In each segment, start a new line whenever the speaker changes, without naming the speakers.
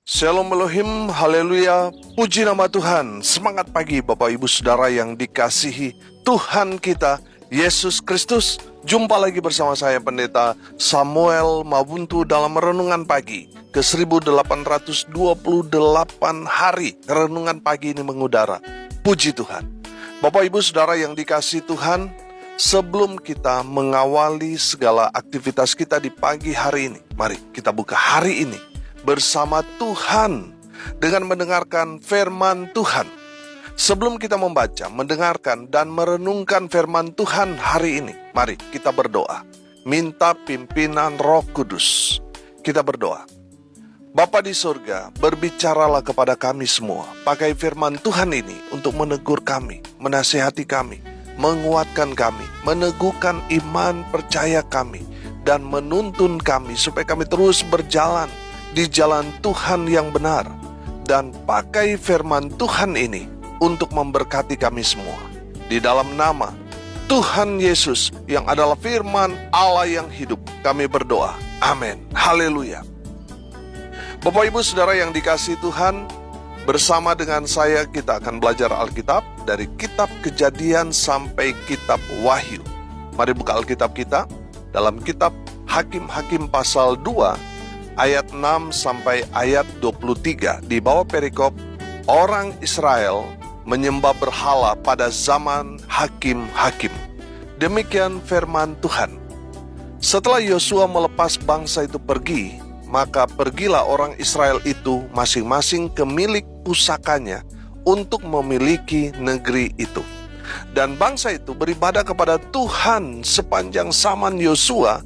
Shalom Elohim, haleluya, puji nama Tuhan. Semangat pagi Bapak Ibu Saudara yang dikasihi Tuhan kita, Yesus Kristus. Jumpa lagi bersama saya Pendeta Samuel Mabuntu dalam Renungan Pagi ke 1828 hari Renungan Pagi ini mengudara. Puji Tuhan. Bapak Ibu Saudara yang dikasihi Tuhan, sebelum kita mengawali segala aktivitas kita di pagi hari ini, mari kita buka hari ini bersama Tuhan dengan mendengarkan firman Tuhan. Sebelum kita membaca, mendengarkan, dan merenungkan firman Tuhan hari ini, mari kita berdoa. Minta pimpinan Roh Kudus. Kita berdoa. Bapa di surga, berbicaralah kepada kami semua. Pakai firman Tuhan ini untuk menegur kami, menasihati kami, menguatkan kami, meneguhkan iman percaya kami, dan menuntun kami supaya kami terus berjalan di jalan Tuhan yang benar. Dan pakai firman Tuhan ini untuk memberkati kami semua. Di dalam nama Tuhan Yesus yang adalah firman Allah yang hidup, kami berdoa. Amin. Haleluya. Bapak Ibu Saudara yang dikasihi Tuhan, bersama dengan saya kita akan belajar Alkitab dari kitab Kejadian sampai kitab Wahyu. Mari buka Alkitab kita dalam kitab Hakim-Hakim pasal 2 ayat 6 sampai ayat 23. Di bawah perikop, orang Israel menyembah berhala pada zaman hakim-hakim. Demikian firman Tuhan. Setelah Yosua melepas bangsa itu pergi, maka pergilah orang Israel itu masing-masing ke milik pusakanya untuk memiliki negeri itu. Dan bangsa itu beribadah kepada Tuhan sepanjang zaman Yosua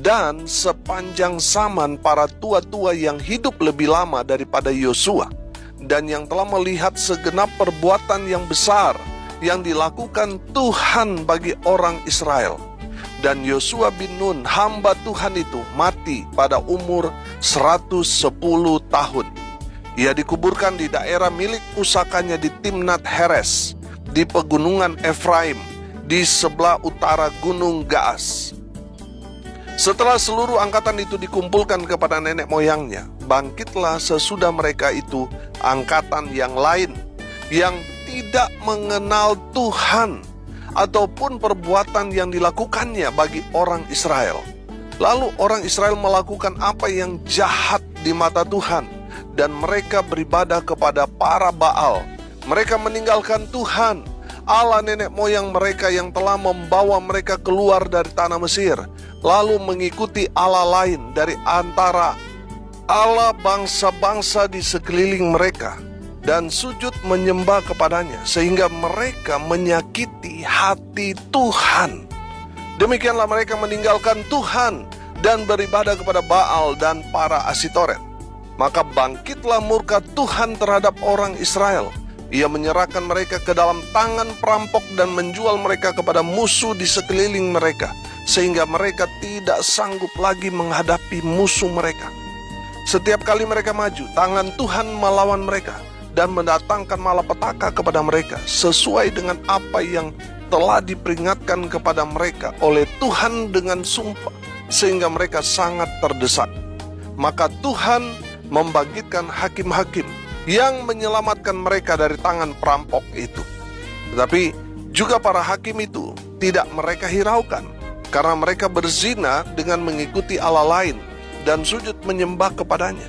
dan sepanjang zaman para tua-tua yang hidup lebih lama daripada Yosua, dan yang telah melihat segenap perbuatan yang besar yang dilakukan Tuhan bagi orang Israel. Dan Yosua bin Nun, hamba Tuhan itu, mati pada umur 110 tahun. Ia dikuburkan di daerah milik pusakanya di Timnat Heres, di pegunungan Efraim, di sebelah utara gunung Gaas. Setelah seluruh angkatan itu dikumpulkan kepada nenek moyangnya, bangkitlah sesudah mereka itu angkatan yang lain yang tidak mengenal Tuhan ataupun perbuatan yang dilakukannya bagi orang Israel. Lalu orang Israel melakukan apa yang jahat di mata Tuhan, dan mereka beribadah kepada para Baal. Mereka meninggalkan Tuhan, Allah nenek moyang mereka yang telah membawa mereka keluar dari tanah Mesir, lalu mengikuti Allah lain dari antara Allah bangsa-bangsa di sekeliling mereka, dan sujud menyembah kepadanya, sehingga mereka menyakiti hati Tuhan. Demikianlah mereka meninggalkan Tuhan dan beribadah kepada Baal dan para Asitoret. Maka bangkitlah murka Tuhan terhadap orang Israel. Ia menyerahkan mereka ke dalam tangan perampok dan menjual mereka kepada musuh di sekeliling mereka, sehingga mereka tidak sanggup lagi menghadapi musuh mereka. Setiap kali mereka maju, tangan Tuhan melawan mereka dan mendatangkan malapetaka kepada mereka, sesuai dengan apa yang telah diperingatkan kepada mereka oleh Tuhan dengan sumpah, sehingga mereka sangat terdesak. Maka Tuhan membangkitkan hakim-hakim yang menyelamatkan mereka dari tangan perampok itu. Tetapi juga para hakim itu tidak mereka hiraukan, karena mereka berzina dengan mengikuti Allah lain dan sujud menyembah kepadanya.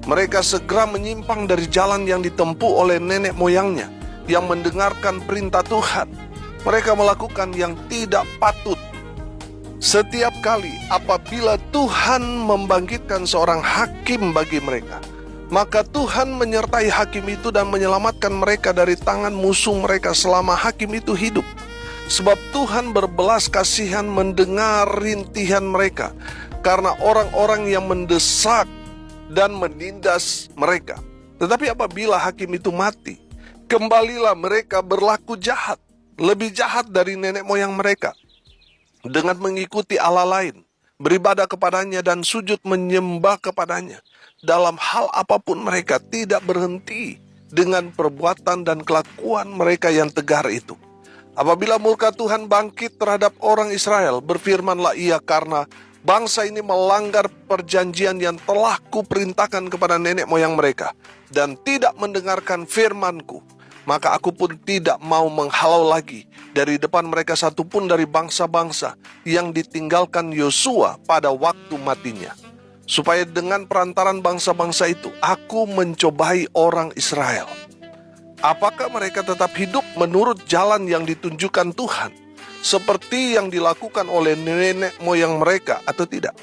Mereka segera menyimpang dari jalan yang ditempuh oleh nenek moyangnya yang mendengarkan perintah Tuhan. Mereka melakukan yang tidak patut. Setiap kali apabila Tuhan membangkitkan seorang hakim bagi mereka, maka Tuhan menyertai hakim itu dan menyelamatkan mereka dari tangan musuh mereka selama hakim itu hidup. Sebab Tuhan berbelas kasihan mendengar rintihan mereka, karena orang-orang yang mendesak dan menindas mereka. Tetapi apabila hakim itu mati, kembalilah mereka berlaku jahat, lebih jahat dari nenek moyang mereka, dengan mengikuti Allah lain, beribadah kepadanya dan sujud menyembah kepadanya. Dalam hal apapun mereka tidak berhenti dengan perbuatan dan kelakuan mereka yang tegar itu. Apabila murka Tuhan bangkit terhadap orang Israel, berfirmanlah ia karena Bangsa ini melanggar perjanjian yang telah kuperintahkan kepada nenek moyang mereka dan tidak mendengarkan firman-Ku. Maka aku pun tidak mau menghalau lagi dari depan mereka satupun dari bangsa-bangsa yang ditinggalkan Yosua pada waktu matinya. Supaya dengan perantaran bangsa-bangsa itu, aku mencobai orang Israel. Apakah mereka tetap hidup menurut jalan yang ditunjukkan Tuhan, seperti yang dilakukan oleh nenek moyang mereka atau tidak?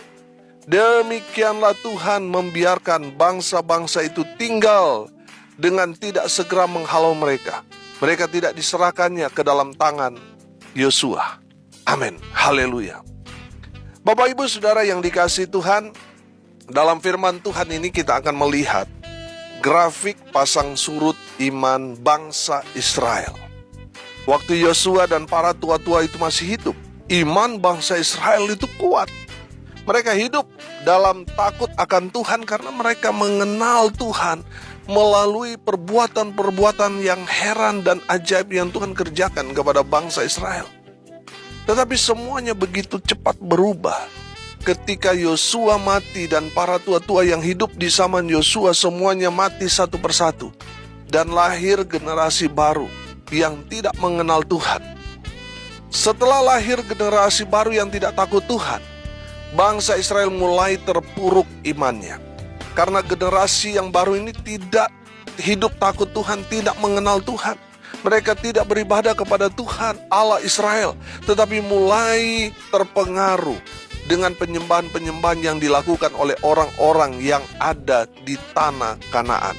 Demikianlah Tuhan membiarkan bangsa-bangsa itu tinggal dengan tidak segera menghalau mereka. Mereka tidak diserahkannya ke dalam tangan Yosua. Amin. Haleluya. Bapak Ibu Saudara yang dikasihi Tuhan, dalam firman Tuhan ini kita akan melihat grafik pasang surut iman bangsa Israel. Waktu Yosua dan para tua-tua itu masih hidup, iman bangsa Israel itu kuat. Mereka hidup dalam takut akan Tuhan karena mereka mengenal Tuhan melalui perbuatan-perbuatan yang heran dan ajaib yang Tuhan kerjakan kepada bangsa Israel. Tetapi semuanya begitu cepat berubah ketika Yosua mati dan para tua-tua yang hidup di zaman Yosua semuanya mati satu persatu. Dan lahir generasi baru yang tidak mengenal Tuhan. Setelah lahir generasi baru yang tidak takut Tuhan, bangsa Israel mulai terpuruk imannya. Karena generasi yang baru ini tidak hidup takut Tuhan, tidak mengenal Tuhan. Mereka tidak beribadah kepada Tuhan Allah Israel, tetapi mulai terpengaruh dengan penyembahan-penyembahan yang dilakukan oleh orang-orang yang ada di tanah Kanaan.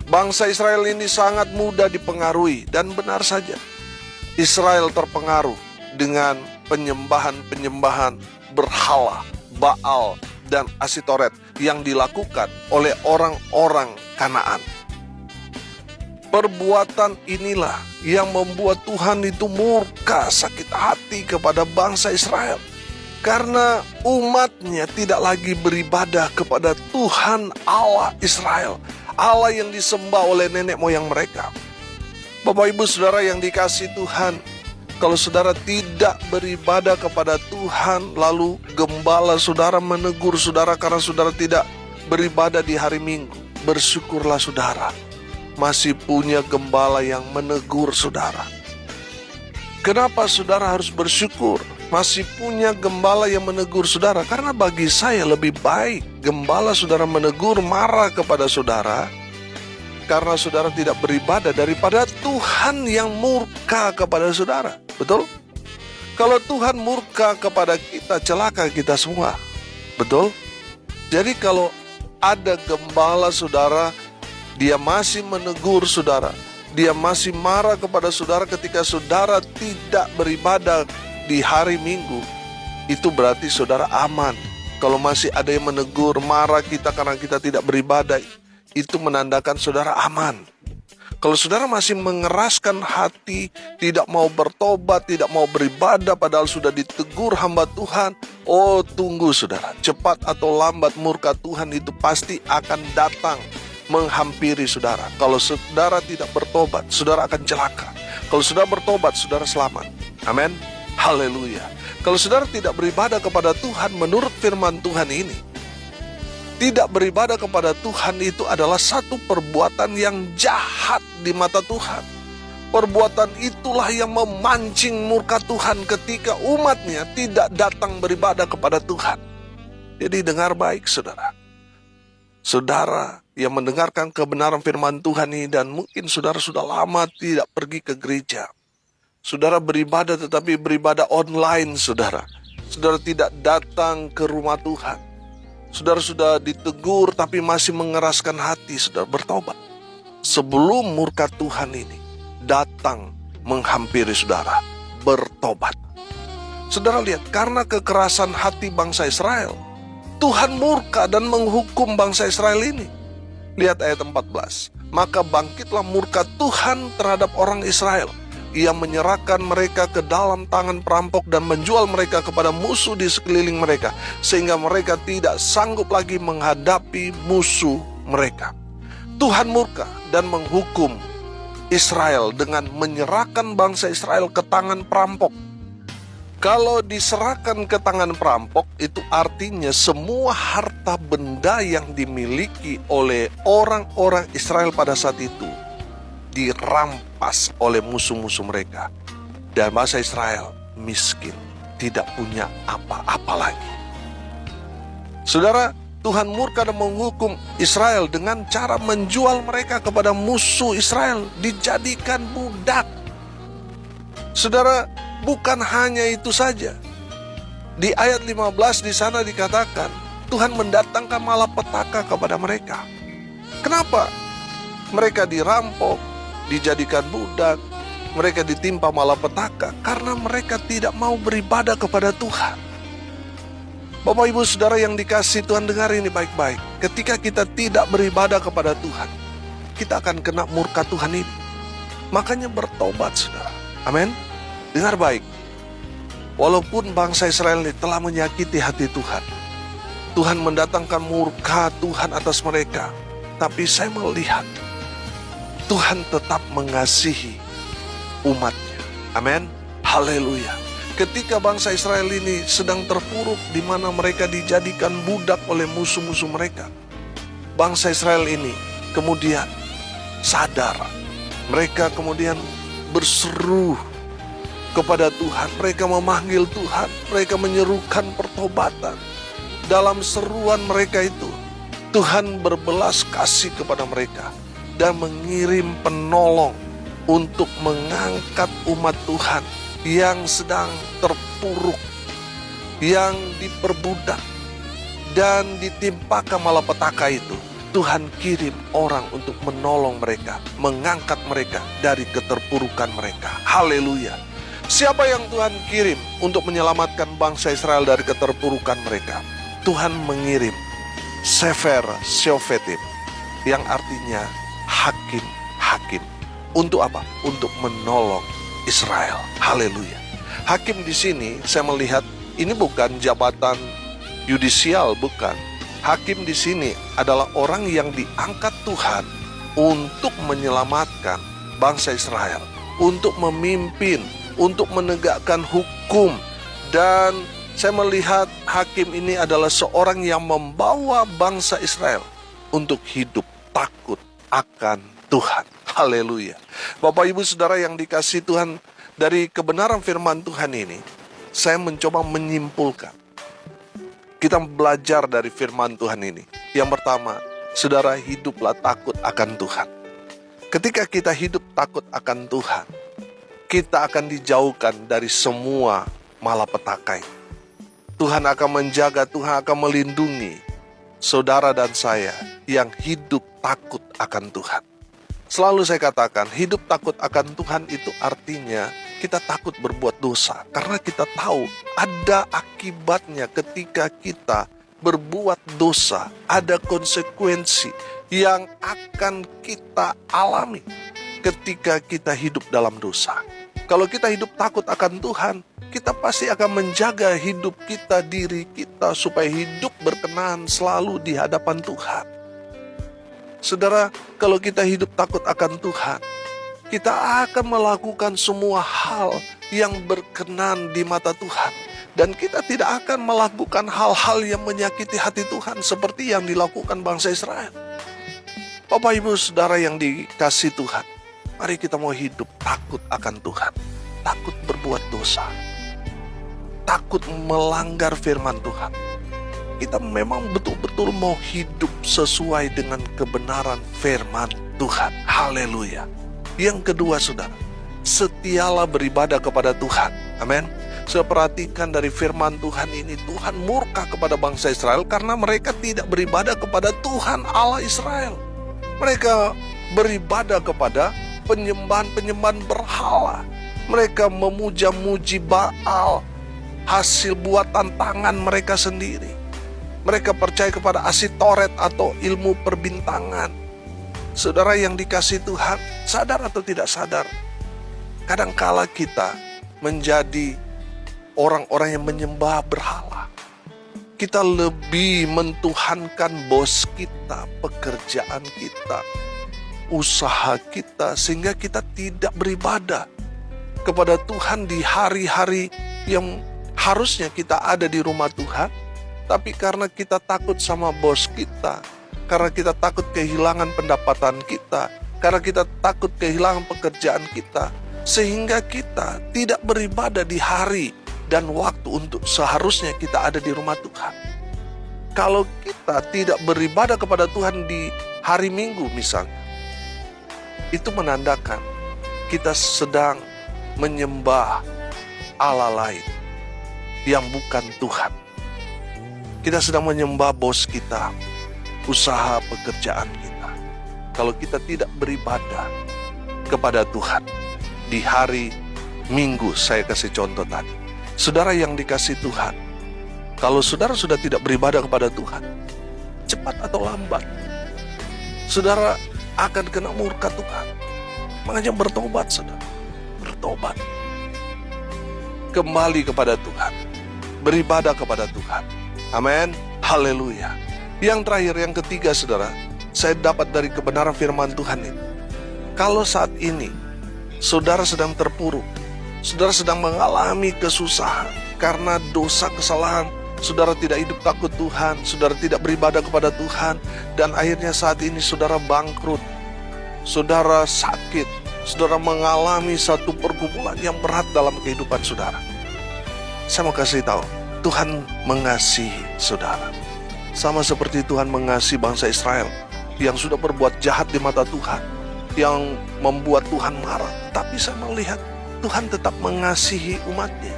Bangsa Israel ini sangat mudah dipengaruhi, dan benar saja Israel terpengaruh dengan penyembahan-penyembahan berhala, Baal, dan Asitoret yang dilakukan oleh orang-orang Kanaan. Perbuatan inilah yang membuat Tuhan itu murka sakit hati kepada bangsa Israel. Karena umatnya tidak lagi beribadah kepada Tuhan Allah Israel, Allah yang disembah oleh nenek moyang mereka. Bapak Ibu Saudara yang dikasihi Tuhan, kalau saudara tidak beribadah kepada Tuhan, lalu gembala saudara menegur saudara karena saudara tidak beribadah di hari Minggu, bersyukurlah saudara masih punya gembala yang menegur saudara. Kenapa saudara harus bersyukur masih punya gembala yang menegur saudara? Karena bagi saya lebih baik gembala saudara menegur, marah kepada saudara karena saudara tidak beribadah, daripada Tuhan yang murka kepada saudara. Betul? Kalau Tuhan murka kepada kita, celaka kita semua. Betul? Jadi kalau ada gembala saudara, dia masih menegur saudara, dia masih marah kepada saudara ketika saudara tidak beribadah di hari Minggu, itu berarti saudara aman. Kalau masih ada yang menegur, marah kita karena kita tidak beribadah, itu menandakan saudara aman. Kalau saudara masih mengeraskan hati, tidak mau bertobat, tidak mau beribadah padahal sudah ditegur hamba Tuhan, oh tunggu saudara, cepat atau lambat murka Tuhan itu pasti akan datang menghampiri saudara. Kalau saudara tidak bertobat, saudara akan celaka. Kalau saudara bertobat, saudara selamat. Amin. Haleluya. Kalau saudara tidak beribadah kepada Tuhan menurut firman Tuhan ini, tidak beribadah kepada Tuhan itu adalah satu perbuatan yang jahat di mata Tuhan. Perbuatan itulah yang memancing murka Tuhan ketika umatnya tidak datang beribadah kepada Tuhan. Jadi dengar baik saudara. Saudara yang mendengarkan kebenaran firman Tuhan ini, dan mungkin saudara sudah lama tidak pergi ke gereja. Saudara beribadah tetapi beribadah online saudara. Saudara tidak datang ke rumah Tuhan. Saudara sudah ditegur tapi masih mengeraskan hati, saudara bertobat. Sebelum murka Tuhan ini datang menghampiri saudara, bertobat. Saudara lihat, karena kekerasan hati bangsa Israel, Tuhan murka dan menghukum bangsa Israel ini. Lihat ayat 14. Maka bangkitlah murka Tuhan terhadap orang Israel. Ia menyerahkan mereka ke dalam tangan perampok dan menjual mereka kepada musuh di sekeliling mereka, sehingga mereka tidak sanggup lagi menghadapi musuh mereka. Tuhan murka dan menghukum Israel dengan menyerahkan bangsa Israel ke tangan perampok. Kalau diserahkan ke tangan perampok, itu artinya semua harta benda yang dimiliki oleh orang-orang Israel pada saat itu dirampas oleh musuh-musuh mereka. Dan bangsa Israel miskin, tidak punya apa-apa lagi. Saudara, Tuhan murka dan menghukum Israel dengan cara menjual mereka kepada musuh Israel, dijadikan budak. Saudara, bukan hanya itu saja. Di ayat 15 di sana dikatakan, Tuhan mendatangkan malapetaka kepada mereka. Kenapa? Mereka dirampok, dijadikan budak, mereka ditimpa malapetaka karena mereka tidak mau beribadah kepada Tuhan. Bapak Ibu Saudara yang dikasihi Tuhan, dengar ini baik-baik. Ketika kita tidak beribadah kepada Tuhan, kita akan kena murka Tuhan ini. Makanya bertobat, saudara. Amin. Dengar baik. Walaupun bangsa Israel ini telah menyakiti hati Tuhan, Tuhan mendatangkan murka Tuhan atas mereka. Tapi saya melihat Tuhan tetap mengasihi umatnya. Amin. Haleluya. Ketika bangsa Israel ini sedang terpuruk, di mana mereka dijadikan budak oleh musuh-musuh mereka, bangsa Israel ini kemudian sadar. Mereka kemudian berseru kepada Tuhan. Mereka memanggil Tuhan. Mereka menyerukan pertobatan. Dalam seruan mereka itu, Tuhan berbelas kasih kepada mereka dan mengirim penolong untuk mengangkat umat Tuhan yang sedang terpuruk, yang diperbudak, dan ditimpakan malapetaka itu. Tuhan kirim orang untuk menolong mereka, mengangkat mereka dari keterpurukan mereka. Haleluya. Siapa yang Tuhan kirim untuk menyelamatkan bangsa Israel dari keterpurukan mereka? Tuhan mengirim Sefer Shofetim, yang artinya hakim-hakim. Untuk apa? Untuk menolong Israel. Haleluya. Hakim di sini saya melihat ini bukan jabatan yudisial, bukan. Hakim di sini adalah orang yang diangkat Tuhan untuk menyelamatkan bangsa Israel, untuk memimpin, untuk menegakkan hukum. Dan saya melihat hakim ini adalah seorang yang membawa bangsa Israel untuk hidup takut akan Tuhan. Haleluya. Bapak Ibu Saudara yang dikasihi Tuhan, dari kebenaran firman Tuhan ini, saya mencoba menyimpulkan. Kita belajar dari firman Tuhan ini. Yang pertama, saudara, hiduplah takut akan Tuhan. Ketika kita hidup takut akan Tuhan, kita akan dijauhkan dari semua malapetaka. Tuhan akan menjaga, Tuhan akan melindungi saudara dan saya yang hidup takut akan Tuhan. Selalu saya katakan, hidup takut akan Tuhan itu artinya kita takut berbuat dosa. Karena kita tahu ada akibatnya ketika kita berbuat dosa. Ada konsekuensi yang akan kita alami ketika kita hidup dalam dosa. Kalau kita hidup takut akan Tuhan, kita pasti akan menjaga hidup kita, diri kita, supaya hidup berkenan selalu di hadapan Tuhan. Saudara, kalau kita hidup takut akan Tuhan, kita akan melakukan semua hal yang berkenan di mata Tuhan. Dan kita tidak akan melakukan hal-hal yang menyakiti hati Tuhan seperti yang dilakukan bangsa Israel. Bapak Ibu Saudara yang dikasihi Tuhan, mari kita mau hidup takut akan Tuhan. Takut berbuat dosa. Takut melanggar firman Tuhan. Kita memang betul-betul mau hidup sesuai dengan kebenaran firman Tuhan. Haleluya. Yang kedua, saudara, setialah beribadah kepada Tuhan. Amin. Saya perhatikan dari firman Tuhan ini, Tuhan murka kepada bangsa Israel karena mereka tidak beribadah kepada Tuhan Allah Israel. Mereka beribadah kepada penyembahan-penyembahan berhala. Mereka memuja-muji Baal, hasil buatan tangan mereka sendiri. Mereka percaya kepada Asitoret atau ilmu perbintangan. Saudara yang dikasihi Tuhan, sadar atau tidak sadar, kadangkala kita menjadi orang-orang yang menyembah berhala. Kita lebih mentuhankan bos kita, pekerjaan kita, usaha kita, sehingga kita tidak beribadah kepada Tuhan di hari-hari yang harusnya kita ada di rumah Tuhan, tapi karena kita takut sama bos kita, karena kita takut kehilangan pendapatan kita, karena kita takut kehilangan pekerjaan kita, sehingga kita tidak beribadah di hari dan waktu untuk seharusnya kita ada di rumah Tuhan. Kalau kita tidak beribadah kepada Tuhan di hari Minggu misalnya, itu menandakan kita sedang menyembah Allah lain yang bukan Tuhan. Kita sedang menyembah bos kita, usaha pekerjaan kita. Kalau kita tidak beribadah kepada Tuhan di hari Minggu, saya kasih contoh tadi. Saudara yang dikasih Tuhan, kalau saudara sudah tidak beribadah kepada Tuhan, cepat atau lambat, saudara akan kena murka Tuhan. Makanya bertobat, saudara. Bertobat. Kembali kepada Tuhan. Beribadah kepada Tuhan. Amin. Haleluya. Yang terakhir, yang ketiga, saudara, saya dapat dari kebenaran firman Tuhan ini. Kalau saat ini saudara sedang terpuruk, saudara sedang mengalami kesusahan karena dosa kesalahan, saudara tidak hidup takut Tuhan, saudara tidak beribadah kepada Tuhan, dan akhirnya saat ini saudara bangkrut, saudara sakit, saudara mengalami satu pergumulan yang berat dalam kehidupan saudara. Saya mau kasih tahu, Tuhan mengasihi saudara. Sama seperti Tuhan mengasihi bangsa Israel yang sudah berbuat jahat di mata Tuhan, yang membuat Tuhan marah. Tapi saya melihat Tuhan tetap mengasihi umatnya.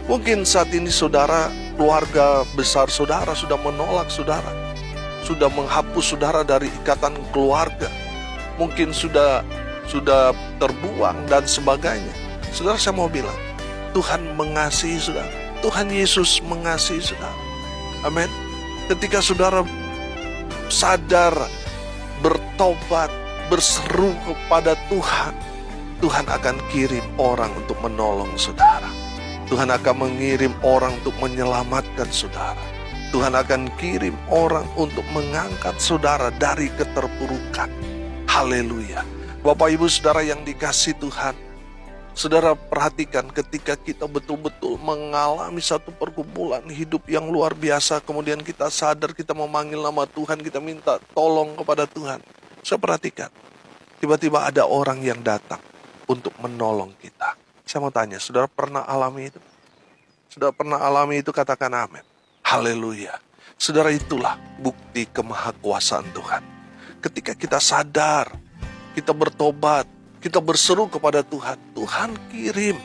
Mungkin saat ini saudara, keluarga besar saudara sudah menolak saudara, sudah menghapus saudara dari ikatan keluarga, mungkin sudah terbuang dan sebagainya. Saudara, saya mau bilang, Tuhan mengasihi saudara. Tuhan Yesus mengasihi saudara. Amin. Ketika saudara sadar, bertobat, berseru kepada Tuhan, Tuhan akan kirim orang untuk menolong saudara. Tuhan akan mengirim orang untuk menyelamatkan saudara. Tuhan akan kirim orang untuk mengangkat saudara dari keterpurukan. Haleluya. Bapak Ibu Saudara yang dikasihi Tuhan, saudara perhatikan ketika kita betul-betul mengalami satu pergumulan hidup yang luar biasa, kemudian kita sadar, kita memanggil nama Tuhan, kita minta tolong kepada Tuhan. Saya perhatikan, tiba-tiba ada orang yang datang untuk menolong kita. Saya mau tanya, saudara pernah alami itu? Saudara pernah alami itu? Katakan amin. Haleluya. Saudara, itulah bukti kemahakuasaan Tuhan. Ketika kita sadar, kita bertobat, kita berseru kepada Tuhan, Tuhan kirim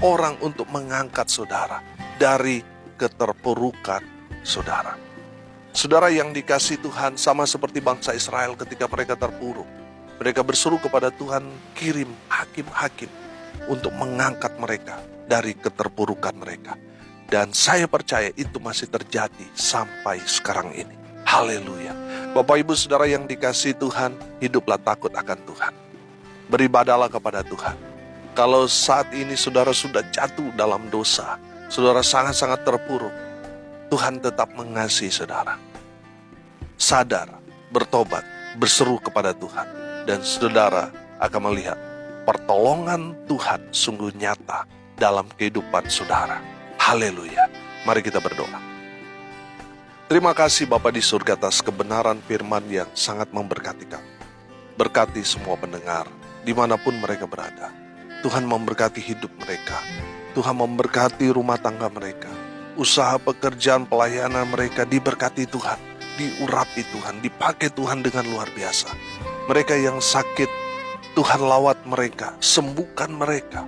orang untuk mengangkat saudara dari keterpurukan saudara. Saudara yang dikasihi Tuhan, sama seperti bangsa Israel ketika mereka terpuruk. Mereka berseru kepada Tuhan, kirim hakim-hakim untuk mengangkat mereka dari keterpurukan mereka. Dan saya percaya itu masih terjadi sampai sekarang ini. Haleluya. Bapak Ibu Saudara yang dikasihi Tuhan, hiduplah takut akan Tuhan. Beribadahlah kepada Tuhan. Kalau saat ini saudara sudah jatuh dalam dosa, saudara sangat-sangat terpuruk, Tuhan tetap mengasihi saudara. Sadar, bertobat, berseru kepada Tuhan, dan saudara akan melihat pertolongan Tuhan sungguh nyata dalam kehidupan saudara. Haleluya. Mari kita berdoa. Terima kasih Bapa di surga atas kebenaran firman yang sangat memberkati kami. Berkati semua pendengar dimanapun mereka berada. Tuhan memberkati hidup mereka. Tuhan memberkati rumah tangga mereka. Usaha pekerjaan pelayanan mereka diberkati Tuhan. Diurapi Tuhan, dipakai Tuhan dengan luar biasa. Mereka yang sakit, Tuhan lawat mereka, sembuhkan mereka.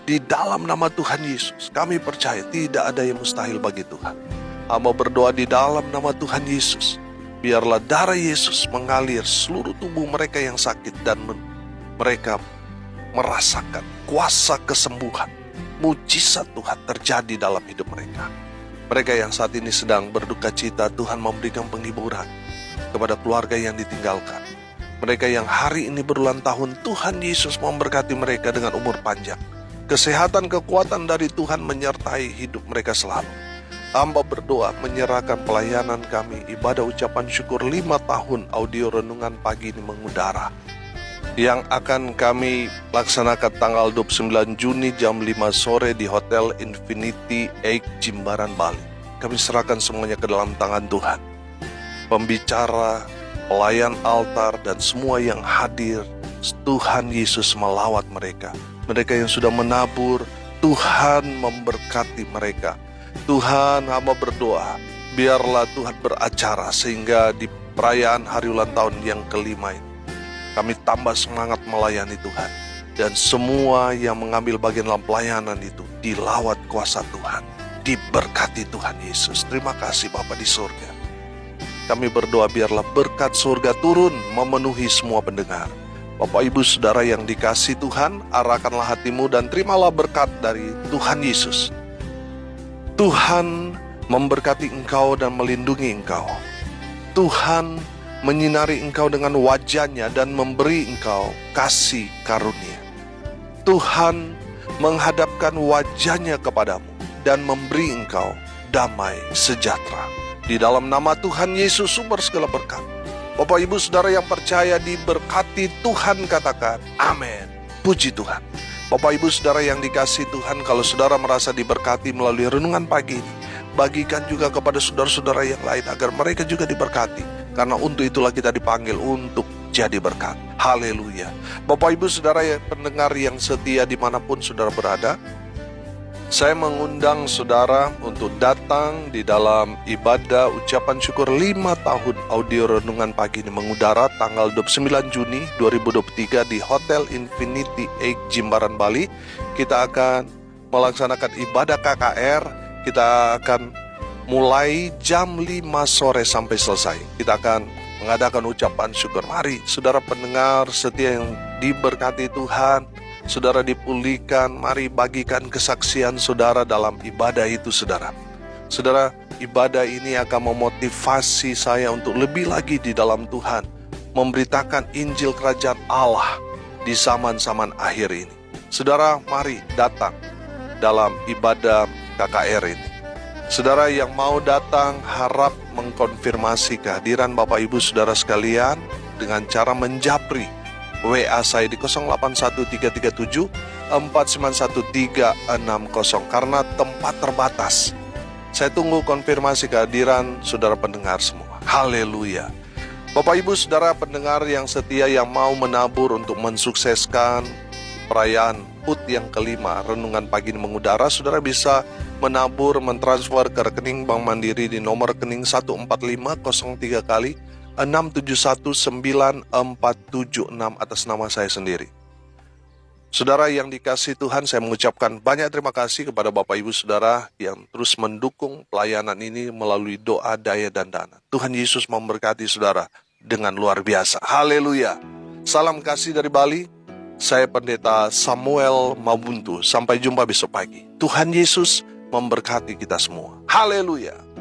Di dalam nama Tuhan Yesus, kami percaya tidak ada yang mustahil bagi Tuhan. Hamba berdoa di dalam nama Tuhan Yesus, biarlah darah Yesus mengalir seluruh tubuh mereka yang sakit dan mereka merasakan kuasa kesembuhan, mujizat Tuhan terjadi dalam hidup mereka. Mereka yang saat ini sedang berduka cita, Tuhan memberikan penghiburan kepada keluarga yang ditinggalkan. Mereka yang hari ini berulang tahun, Tuhan Yesus memberkati mereka dengan umur panjang. Kesehatan, kekuatan dari Tuhan menyertai hidup mereka selalu. Hamba berdoa menyerahkan pelayanan kami, ibadah ucapan syukur 5 tahun audio renungan pagi ini mengudara. yang akan kami laksanakan tanggal 29 Juni jam 5 sore di Hotel Infinity Egg Jimbaran, Bali. Kami serahkan semuanya ke dalam tangan Tuhan. Pembicara, pelayan altar, dan semua yang hadir, Tuhan Yesus melawat mereka. Mereka yang sudah menabur, Tuhan memberkati mereka. Tuhan, hamba berdoa, biarlah Tuhan beracara sehingga di perayaan hari ulang tahun yang kelima ini kami tambah semangat melayani Tuhan. Dan semua yang mengambil bagian dalam pelayanan itu dilawat kuasa Tuhan, diberkati Tuhan Yesus. Terima kasih Bapa di surga. Kami berdoa biarlah berkat surga turun memenuhi semua pendengar. Bapak Ibu Saudara yang dikasihi Tuhan, arahkanlah hatimu dan terimalah berkat dari Tuhan Yesus. Tuhan memberkati engkau dan melindungi engkau. Tuhan menyinari engkau dengan wajahnya dan memberi engkau kasih karunia. Tuhan menghadapkan wajahnya kepadamu dan memberi engkau damai sejahtera. Di dalam nama Tuhan Yesus sumber segala berkat. Bapak Ibu Saudara yang percaya diberkati Tuhan, katakan amin. Puji Tuhan. Bapak Ibu Saudara yang dikasihi Tuhan, kalau saudara merasa diberkati melalui renungan pagi ini, bagikan juga kepada saudara-saudara yang lain agar mereka juga diberkati. Karena untuk itulah kita dipanggil untuk jadi berkat. Haleluya. Bapak Ibu Saudara yang pendengar yang setia dimanapun saudara berada, saya mengundang saudara untuk datang di dalam ibadah ucapan syukur 5 tahun audio renungan pagi ini mengudara tanggal 29 Juni 2023 di Hotel Infinity Egg Jimbaran, Bali. Kita akan melaksanakan ibadah KKR. Kita akan mulai jam 5 sore sampai selesai. Kita akan mengadakan ucapan syukur. Mari saudara pendengar setia yang diberkati Tuhan, saudara dipulihkan, mari bagikan kesaksian saudara dalam ibadah itu saudara. Saudara, ibadah ini akan memotivasi saya untuk lebih lagi di dalam Tuhan, memberitakan Injil Kerajaan Allah di zaman-zaman akhir ini. Saudara, mari datang dalam ibadah KKR ini. Saudara yang mau datang harap mengkonfirmasi kehadiran Bapak Ibu Saudara sekalian dengan cara menjapri WA saya di 081337 491 360 karena tempat terbatas. Saya tunggu konfirmasi kehadiran saudara pendengar semua. Haleluya. Bapak Ibu Saudara pendengar yang setia yang mau menabur untuk mensukseskan perayaan HUT yang kelima, renungan pagi ini mengudara, saudara bisa menabur, mentransfer ke rekening Bank Mandiri di nomor rekening 14503 kali 6719476 atas nama saya sendiri. Saudara yang dikasihi Tuhan, saya mengucapkan banyak terima kasih kepada Bapak Ibu Saudara yang terus mendukung pelayanan ini melalui doa, daya, dan dana. Tuhan Yesus memberkati saudara dengan luar biasa. Haleluya. Salam kasih dari Bali. Saya Pendeta Samuel Mabuntu. Sampai jumpa besok pagi. Tuhan Yesus memberkati kita semua. Haleluya.